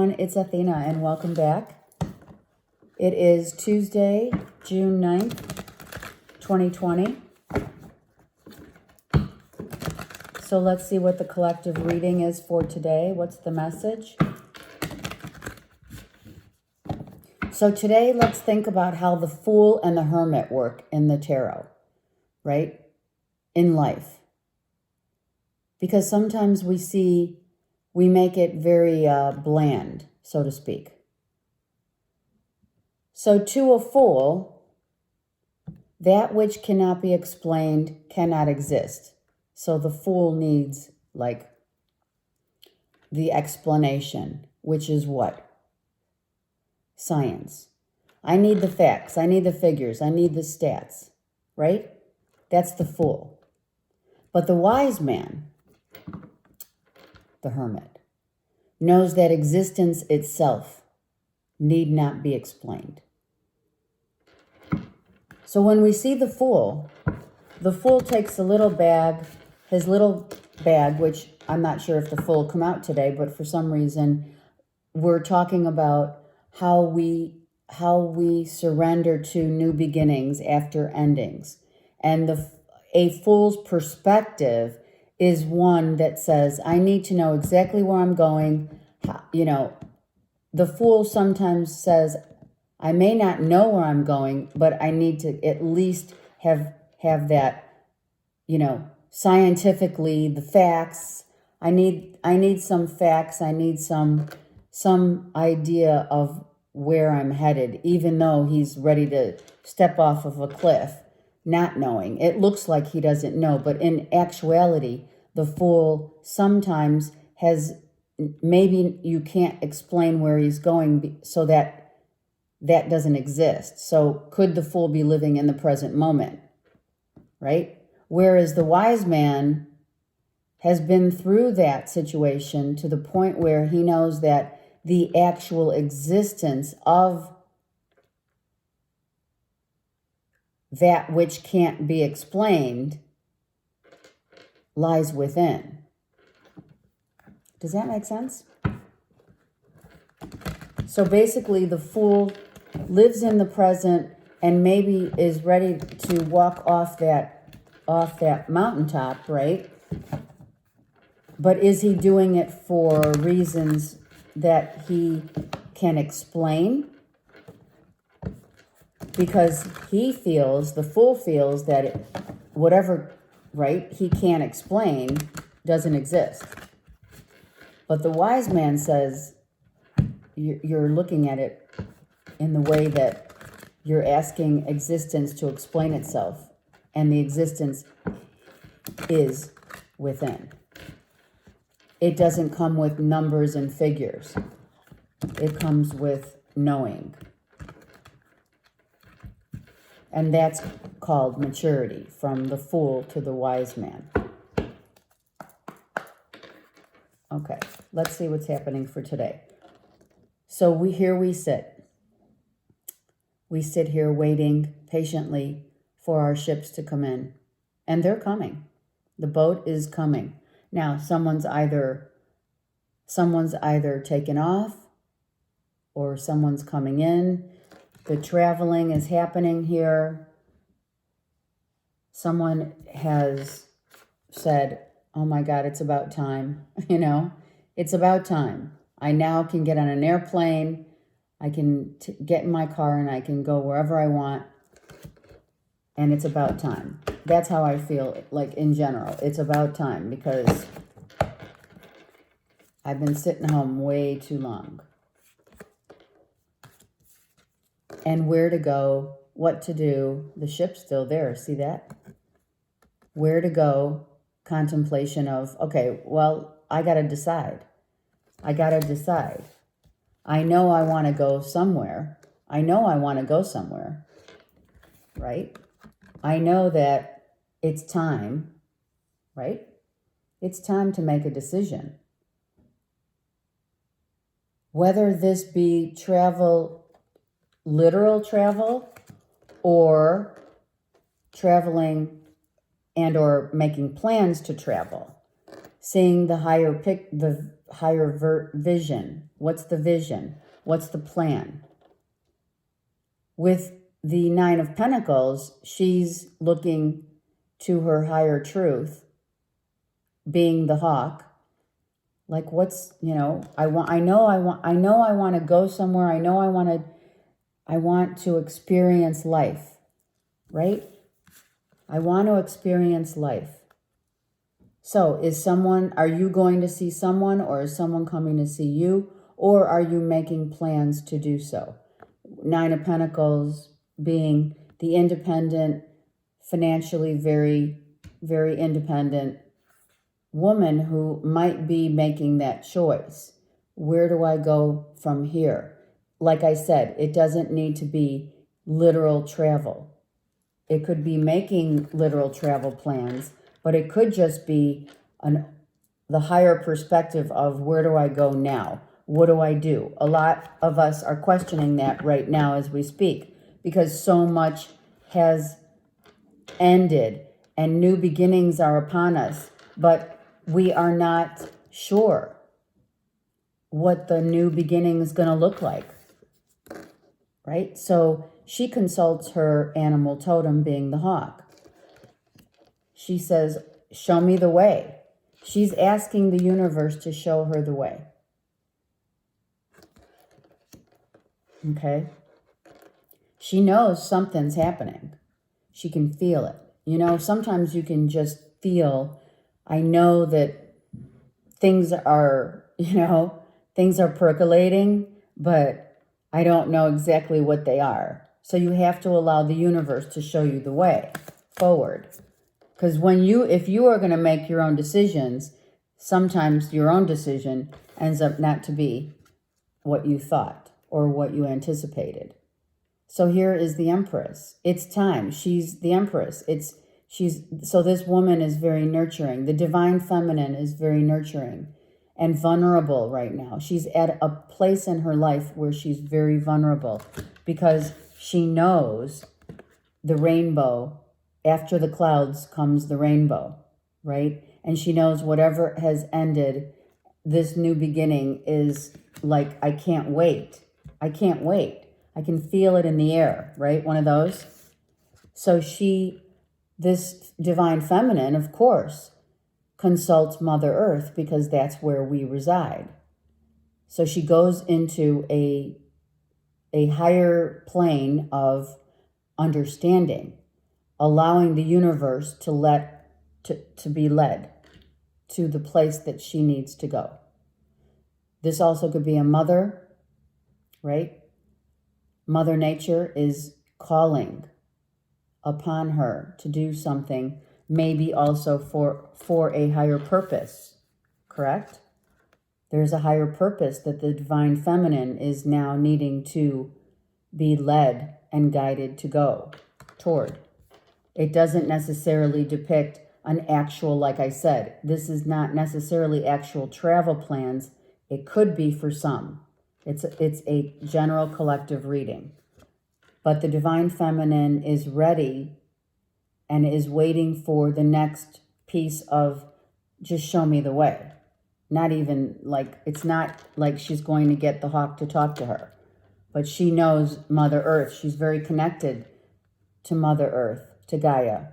everyone, it's Athena and welcome back. It is Tuesday, June 9th, 2020. So let's see what the collective reading is for today. What's the message? So today, let's think about how the Fool and the Hermit work in the tarot, right? In life. Because sometimes we make it very bland, so to speak. So to a fool, that which cannot be explained cannot exist. So the fool needs, like, the explanation, which is what? Science. I need the facts. I need the figures. I need the stats, right? That's the fool. But the wise man, the hermit, knows that existence itself need not be explained. So when we see the fool takes a little bag, his little bag, which I'm not sure if the fool come out today, but for some reason we're talking about how we surrender to new beginnings after endings. And a fool's perspective is one that says, I need to know exactly where I'm going. The fool sometimes says, I may not know where I'm going, but I need to at least have that, scientifically, the facts. I need some facts. I need some idea of where I'm headed, even though he's ready to step off of a cliff, not knowing. It looks like he doesn't know, but in actuality, the fool sometimes maybe you can't explain where he's going, so that doesn't exist. So could the fool be living in the present moment, right? Whereas the wise man has been through that situation to the point where he knows that the actual existence of that which can't be explained lies within. Does that make sense? So basically, the fool lives in the present and maybe is ready to walk off that mountaintop, right? But is he doing it for reasons that he can explain? Because the fool feels that whatever, right, he can't explain doesn't exist. But the wise man says, you're looking at it in the way that you're asking existence to explain itself, and the existence is within. It doesn't come with numbers and figures. It comes with knowing. And that's called maturity, from the fool to the wise man. Okay, let's see what's happening for today. So we sit. We sit here waiting patiently for our ships to come in. And they're coming. The boat is coming. Now, someone's either taken off or someone's coming in. The traveling is happening here. Someone has said, oh my God, it's about time. It's about time. I now can get on an airplane. I can get in my car and I can go wherever I want. And it's about time. That's how I feel, like, in general. It's about time because I've been sitting home way too long. And where to go, what to do, the ship's still there, see that? Where to go, contemplation of, okay, well, I got to decide. I know I want to go somewhere. Right? I know that it's time, right? It's time to make a decision. Whether this be travel, literal travel, or traveling and or making plans to travel. seeing the higher vision. What's the vision? What's the plan? With the Nine of Pentacles, she's looking to her higher truth, being the hawk. Like, what's, I know I want to go somewhere. I know I want to experience life, right? I want to experience life. So are you going to see someone, or is someone coming to see you, or are you making plans to do so? Nine of Pentacles being the independent, financially very, very independent woman who might be making that choice. Where do I go from here? Like I said, it doesn't need to be literal travel. It could be making literal travel plans, but it could just be the higher perspective of, where do I go now? What do I do? A lot of us are questioning that right now as we speak, because so much has ended and new beginnings are upon us, but we are not sure what the new beginning is going to look like, right? So she consults her animal totem, being the hawk. She says, show me the way. She's asking the universe to show her the way. Okay? She knows something's happening. She can feel it. Sometimes you can just feel, I know that things are percolating, but I don't know exactly what they are. So you have to allow the universe to show you the way forward. Because if you are going to make your own decisions, sometimes your own decision ends up not to be what you thought or what you anticipated. So here is the Empress. It's time. She's the Empress. So this woman is very nurturing. The Divine Feminine is very nurturing and vulnerable right now. She's at a place in her life where she's very vulnerable, because she knows the rainbow. After the clouds comes the rainbow, right? And she knows whatever has ended, this new beginning is like, I can't wait. I can't wait. I can feel it in the air, right? One of those. So this Divine Feminine, of course, consults Mother Earth, because that's where we reside. So she goes into a higher plane of understanding, allowing the universe to be led to the place that she needs to go. This also could be a mother, right? Mother Nature is calling upon her to do something, maybe also for a higher purpose, correct? There's a higher purpose that the Divine Feminine is now needing to be led and guided to go toward. It doesn't necessarily depict an actual, like I said, this is not necessarily actual travel plans. It could be for some. It's a general collective reading. But the Divine Feminine is ready and is waiting for the next piece of, just show me the way. Not even like, it's not like she's going to get the hawk to talk to her. But she knows Mother Earth. She's very connected to Mother Earth, to Gaia.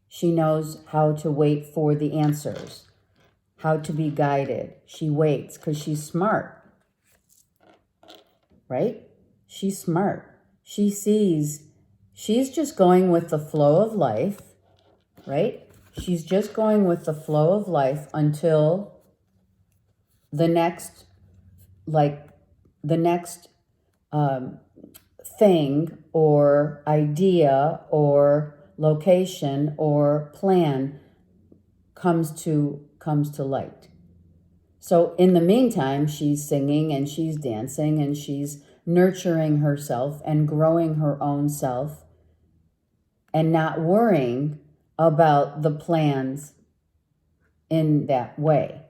She knows how to wait for the answers, how to be guided. She waits because she's smart, right? She's smart. She sees, she's just going with the flow of life, right? She's just going with the flow of life until the next thing or idea or location or plan comes to light. So in the meantime, she's singing and she's dancing and she's nurturing herself and growing her own self and not worrying about the plans in that way.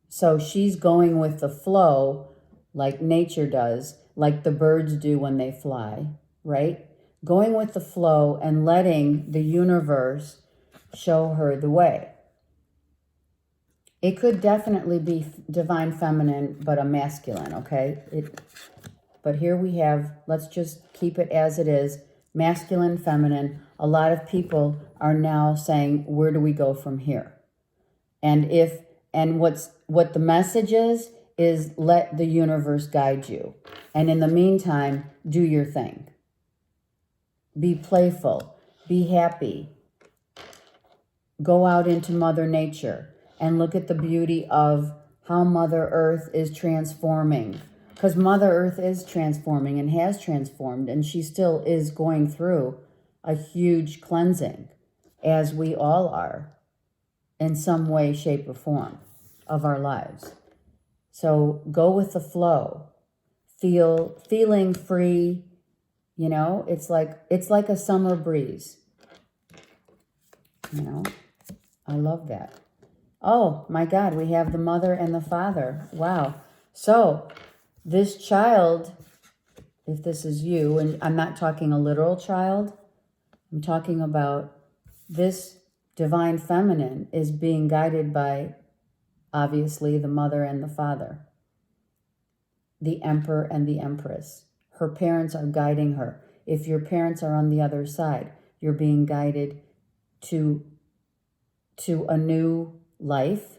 So she's going with the flow like nature does, like the birds do when they fly, right? Going with the flow and letting the universe show her the way. It could definitely be divine feminine, but a masculine, okay? But here we have, let's just keep it as it is, masculine, feminine. A lot of people are now saying, where do we go from here? And what the message is let the universe guide you. And in the meantime, do your thing. Be playful, be happy. Go out into Mother Nature and look at the beauty of how Mother Earth is transforming. Because Mother Earth is transforming and has transformed, and she still is going through a huge cleansing, as we all are, in some way, shape, or form of our lives. So go with the flow. Feeling free, you know, it's like a summer breeze. You know, I love that. Oh my God, we have the mother and the father. Wow. So this child, if this is you, and I'm not talking a literal child, I'm talking about this divine feminine is being guided by, obviously, the mother and the father, the emperor and the empress. Her parents are guiding her. If your parents are on the other side, you're being guided to a new life,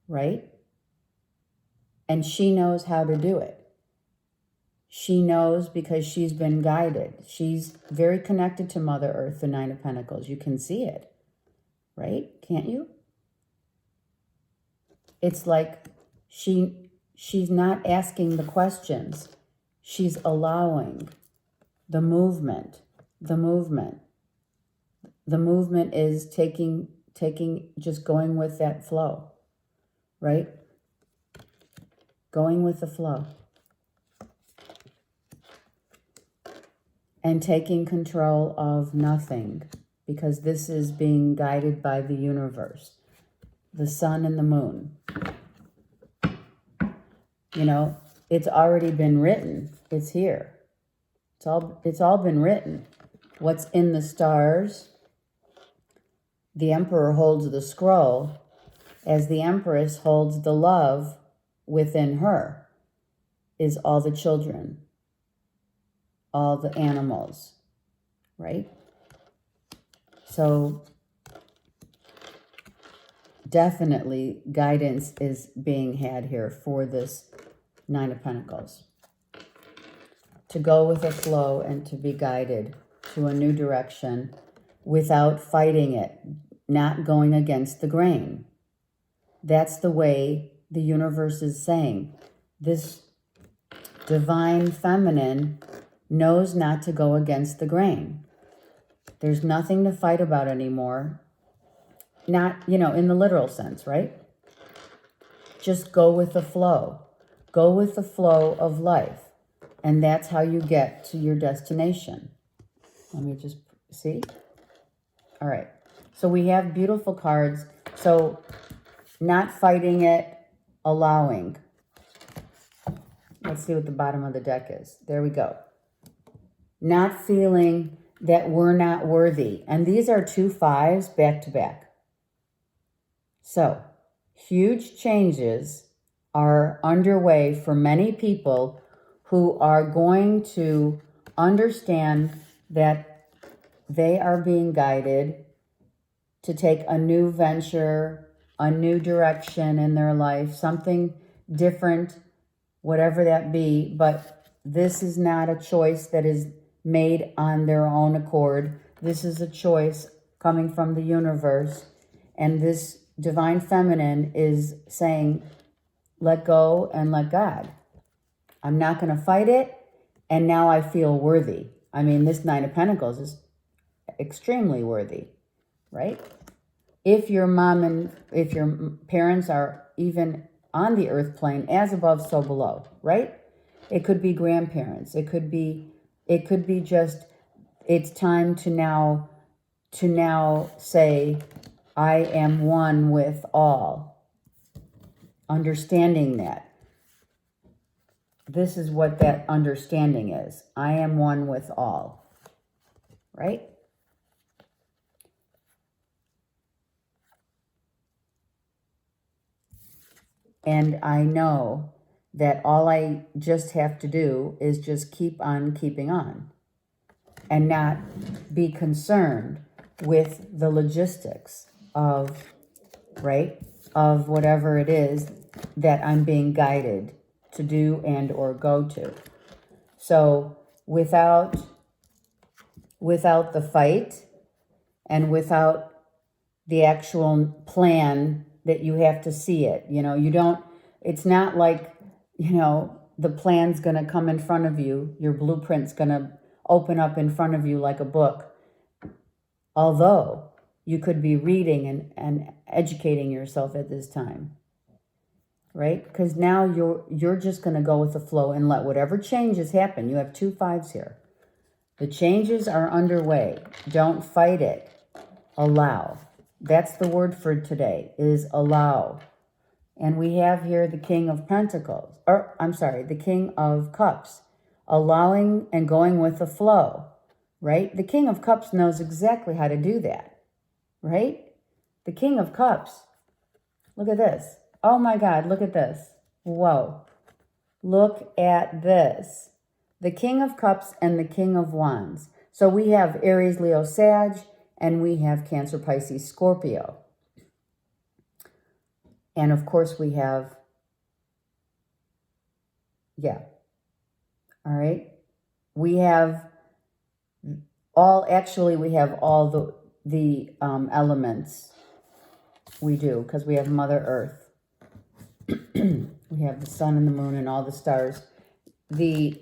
right? And she knows how to do it. She knows because she's been guided. She's very connected to Mother Earth, the Nine of Pentacles. You can see it, right? Can't you? It's like she's not asking the questions. She's allowing the movement. The movement is taking, just going with that flow, right? Going with the flow. And taking control of nothing, because this is being guided by the universe, the sun and the moon. You know, it's already been written. It's here. It's all been written. What's in the stars? The emperor holds the scroll, as the empress holds the love within her, is all the children, all the animals, right? So definitely guidance is being had here for this Nine of Pentacles. To go with the flow and to be guided to a new direction without fighting it, not going against the grain. That's the way the universe is saying. This divine feminine knows not to go against the grain. There's nothing to fight about anymore. Not, you know, in the literal sense, right? Just go with the flow. Go with the flow of life. And that's how you get to your destination. Let me just see. All right. So we have beautiful cards. So not fighting it, allowing. Let's see what the bottom of the deck is. There we go. Not feeling that we're not worthy. And these are 2 5s back to back. So huge changes are underway for many people who are going to understand that they are being guided to take a new venture, a new direction in their life, something different, whatever that be. But this is not a choice that is made on their own accord. This is a choice coming from the universe. And this divine feminine is saying, let go and let God. I'm not going to fight it. And now I feel worthy. I mean, this Nine of Pentacles is extremely worthy, right? If your mom and if your parents are even on the earth plane, as above, so below, right? It could be grandparents. It could be just, it's time to now say, I am one with all. Understanding that. This is what that understanding is. I am one with all. Right? And I know that all I just have to do is just keep on keeping on and not be concerned with the logistics of, right, of whatever it is that I'm being guided to do and or go to. So without the fight and without the actual plan that you have to see it, you don't, it's not like, the plan's going to come in front of you. Your blueprint's going to open up in front of you like a book. Although you could be reading and educating yourself at this time, right? Because now you're just going to go with the flow and let whatever changes happen. You have 2 5s here. The changes are underway. Don't fight it. Allow. That's the word for today, is allow. And we have here the King of Pentacles, or I'm sorry, the King of Cups, allowing and going with the flow, right? The King of Cups knows exactly how to do that, right? The King of Cups. Look at this. Oh my God, look at this. Whoa. Look at this. The King of Cups and the King of Wands. So we have Aries, Leo, Sag, and we have Cancer, Pisces, Scorpio. And of course we have, all right. We have all the elements. We do, because we have Mother Earth. We have the sun and the moon and all the stars. The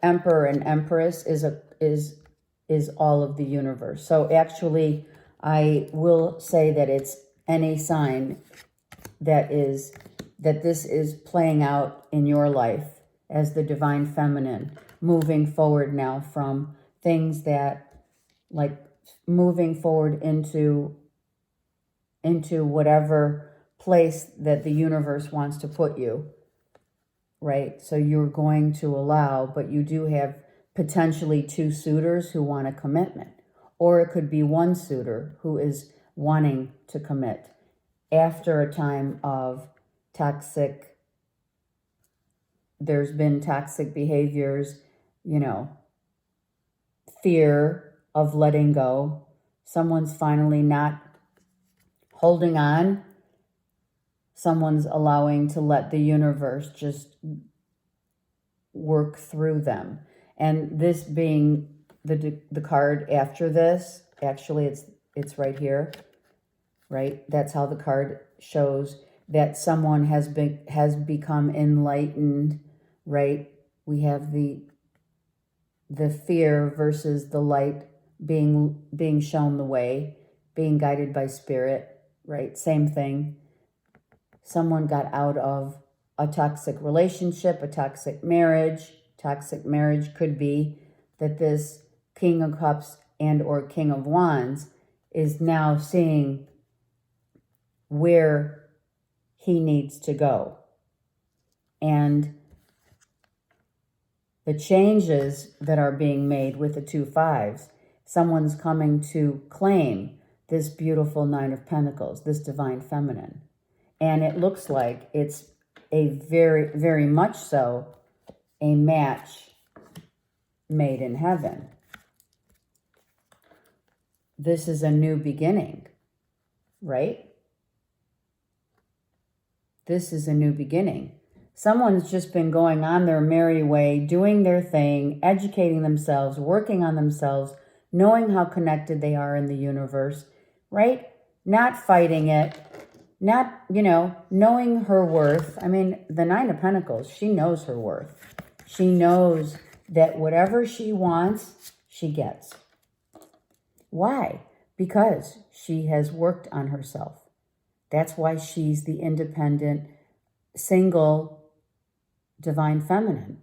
Emperor and Empress is all of the universe. So actually, I will say that it's any sign that this is playing out in your life as the divine feminine, moving forward now from things that, like, moving forward into whatever place that the universe wants to put you, right? So you're going to allow, but you do have potentially 2 suitors who want a commitment, or it could be 1 suitor who is wanting to commit after a time of there's been toxic behaviors, fear of letting go. Someone's finally not holding on. Someone's allowing to let the universe just work through them. And this being the card after this, actually it's right here, right? That's how the card shows that someone has become enlightened, right? We have the fear versus the light being shown the way, being guided by spirit, right? Same thing. Someone got out of a toxic relationship, a toxic marriage. Toxic marriage could be that this King of Cups and or King of Wands is now seeing where he needs to go. And the changes that are being made with the 2 5s, someone's coming to claim this beautiful 9 of Pentacles, this divine feminine. And it looks like it's a very, very much so a match made in heaven. This is a new beginning, right? This is a new beginning. Someone's just been going on their merry way, doing their thing, educating themselves, working on themselves, knowing how connected they are in the universe, right? Not fighting it, not, knowing her worth. I mean, the 9 of Pentacles, she knows her worth. She knows that whatever she wants, she gets. Why? Because she has worked on herself. That's why she's the independent, single, divine feminine,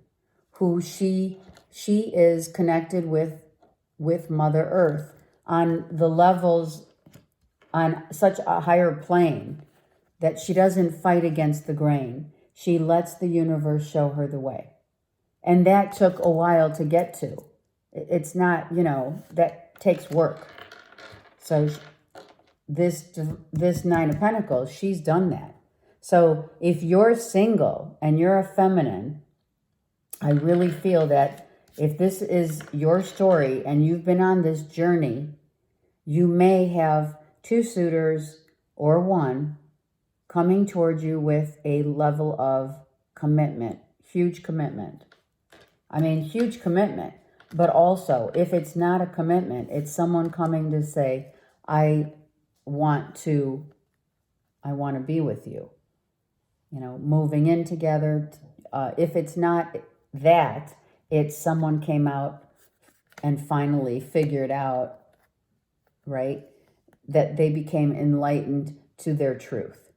who she is connected with Mother Earth on the levels, on such a higher plane that she doesn't fight against the grain. She lets the universe show her the way. And that took a while to get to. It's not, that takes work. So this 9 of Pentacles, she's done that. So if you're single and you're a feminine, I really feel that if this is your story and you've been on this journey, you may have 2 suitors or 1 coming towards you with a level of commitment, huge commitment. I mean, huge commitment. But also, if it's not a commitment, it's someone coming to say, I want to be with you. You know, moving in together. If it's not that, it's someone came out and finally figured out, right, that they became enlightened to their truth.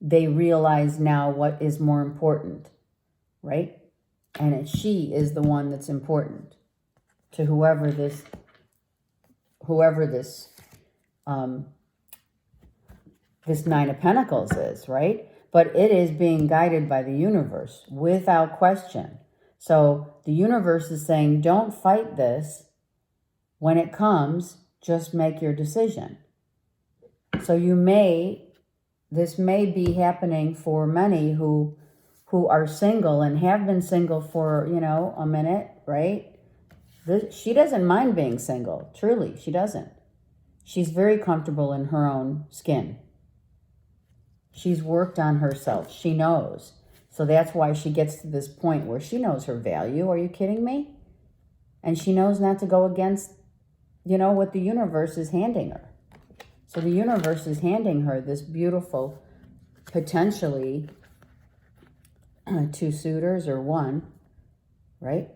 They realize now what is more important, right? And she is the one that's important to whoever this this 9 of Pentacles is, right? But it is being guided by the universe without question. So the universe is saying, don't fight this. When it comes, just make your decision. So this may be happening for many who are single and have been single for, a minute, right? She doesn't mind being single. Truly, she doesn't. She's very comfortable in her own skin. She's worked on herself. She knows. So that's why she gets to this point where she knows her value. Are you kidding me? And she knows not to go against, what the universe is handing her. So the universe is handing her this beautiful, potentially 2 suitors or 1, right?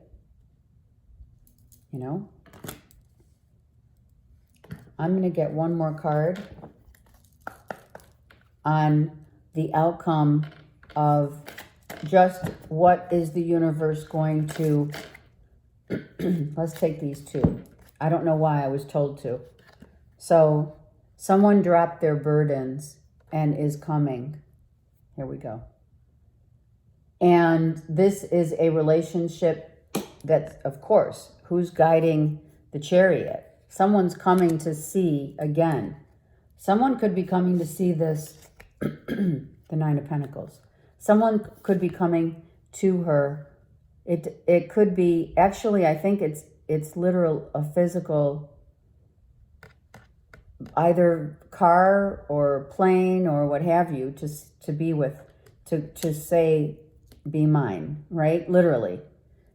I'm going to get one more card on the outcome of just what is the universe going to... Let's take these 2. I don't know why I was told to. So someone dropped their burdens and is coming. Here we go. And this is a relationship that, of course, who's guiding the Chariot? Someone's coming to see again. Someone could be coming to see this, the 9 of Pentacles. Someone could be coming to her. It could be, actually, I think it's literal, a physical, either car or plane or what have you, to be with, to say, be mine, right? Literally.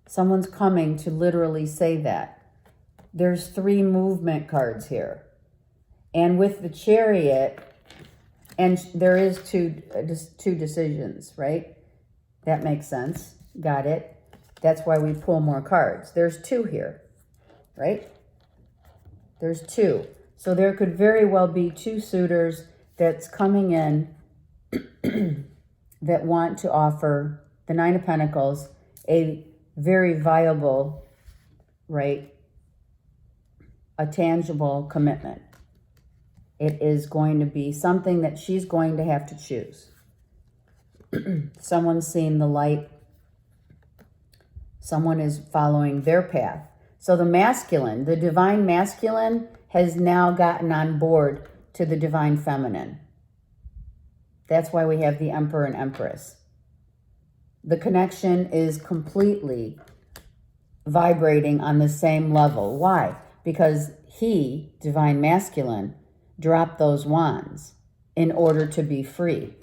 Someone's coming to literally say that. There's 3 movement cards here. And with the Chariot, and there is two decisions, right? That makes sense. Got it. That's why we pull more cards. There's 2 here, right? There's 2. So there could very well be 2 suitors that's coming in that want to offer the 9 of Pentacles a very viable, right, a tangible commitment. It is going to be something that she's going to have to choose. Someone's seen the light. Someone is following their path. So the masculine, the divine masculine, has now gotten on board to the divine feminine. That's why we have the Emperor and Empress. The connection is completely vibrating on the same level. Why? Because he, divine masculine, dropped those wands in order to be free.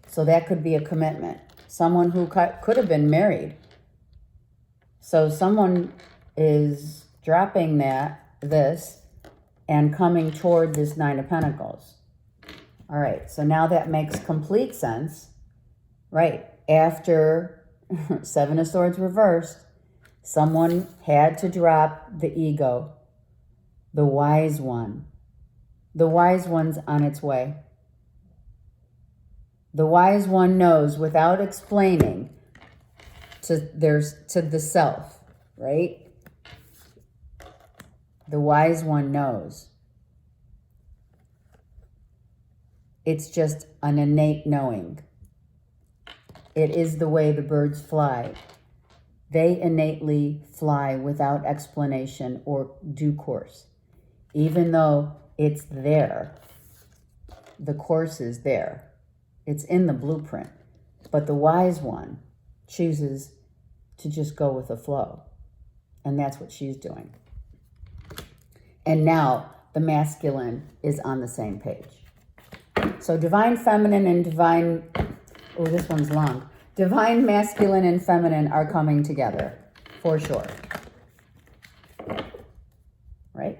So that could be a commitment. Someone who could have been married. So someone is dropping this and coming toward this 9 of Pentacles. All right, so now that makes complete sense. Right, after 7 of Swords reversed, someone had to drop the ego, the wise one. The wise one's on its way. The wise one knows without explaining to the self, right? The wise one knows. It's just an innate knowing. It is the way the birds fly. They innately fly without explanation or due course. Even though it's there, the course is there. It's in the blueprint. But the wise one chooses to just go with the flow. And that's what she's doing. And now the masculine is on the same page. So divine feminine and divine, oh, this one's long. Divine masculine and feminine are coming together, for sure. Right?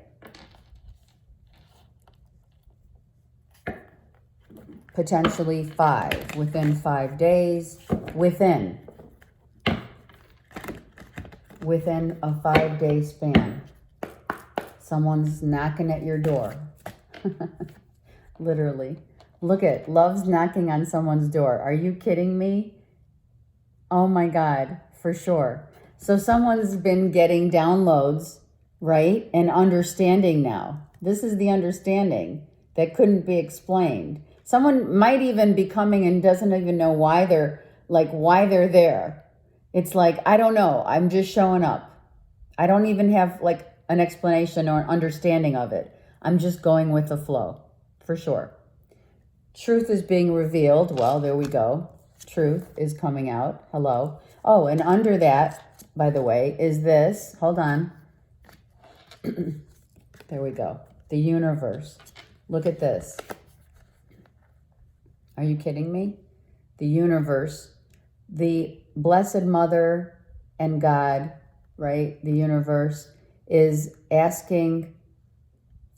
Potentially 5, within 5 days, within a 5-day span. Someone's knocking at your door. Literally. Look at, love's knocking on someone's door. Are you kidding me? Oh my God, for sure. So someone's been getting downloads, right? And understanding now. This is the understanding that couldn't be explained. Someone might even be coming and doesn't even know why they're there. It's like, I don't know. I'm just showing up. I don't even have like an explanation or an understanding of it. I'm just going with the flow, for sure. Truth is being revealed. Well, there we go. Truth is coming out. Hello. Oh, and under that, by the way, is this. Hold on. There we go. The universe. Look at this. Are you kidding me? The universe, the Blessed Mother and God, right? The universe is asking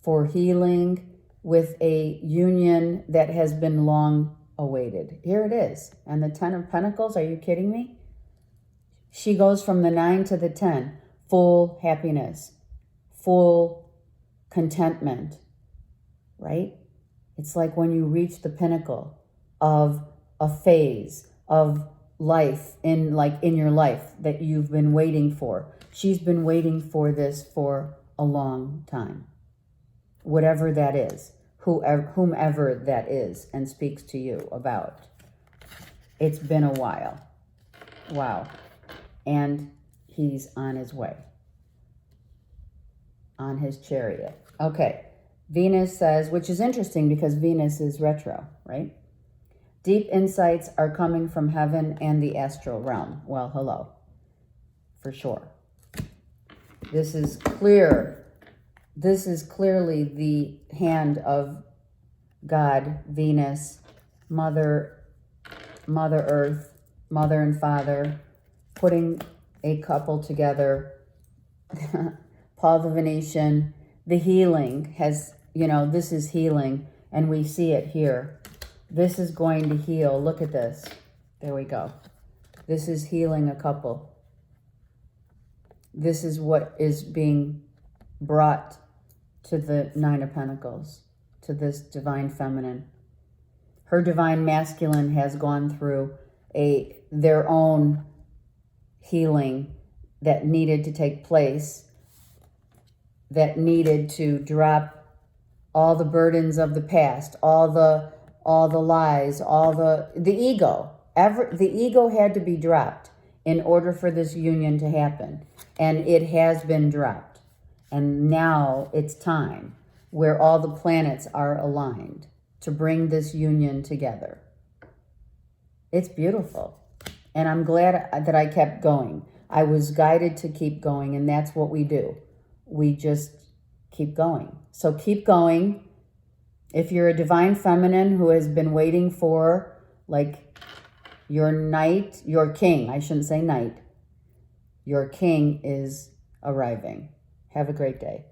for healing with a union that has been long awaited. Here it is. And the 10 of Pentacles, are you kidding me? She goes from the 9 to the 10. Full happiness, full contentment, right? It's like when you reach the pinnacle of a phase of life in your life that you've been waiting for. She's been waiting for this for a long time. Whatever that is, whomever that is and speaks to you about. It's been a while. Wow. And he's on his way. On his chariot. Okay. Venus says, which is interesting because Venus is retro, right? Deep insights are coming from heaven and the astral realm. Well, hello. For sure. This is clear. This is clearly the hand of God, Venus, Mother Earth, Mother and Father, putting a couple together. Paul the Venetian, the healing has, this is healing, and we see it here. This is going to heal. Look at this. There we go. This is healing a couple. This is what is being brought to the 9 of Pentacles, to this divine feminine. Her divine masculine has gone through their own healing that needed to take place, that needed to drop all the burdens of the past, all the lies, all the ego. The ego had to be dropped in order for this union to happen. And it has been dropped. And now it's time where all the planets are aligned to bring this union together. It's beautiful. And I'm glad that I kept going. I was guided to keep going, and that's what we do. We just keep going. So keep going. If you're a divine feminine who has been waiting for, your king, I shouldn't say knight, your king is arriving. Have a great day.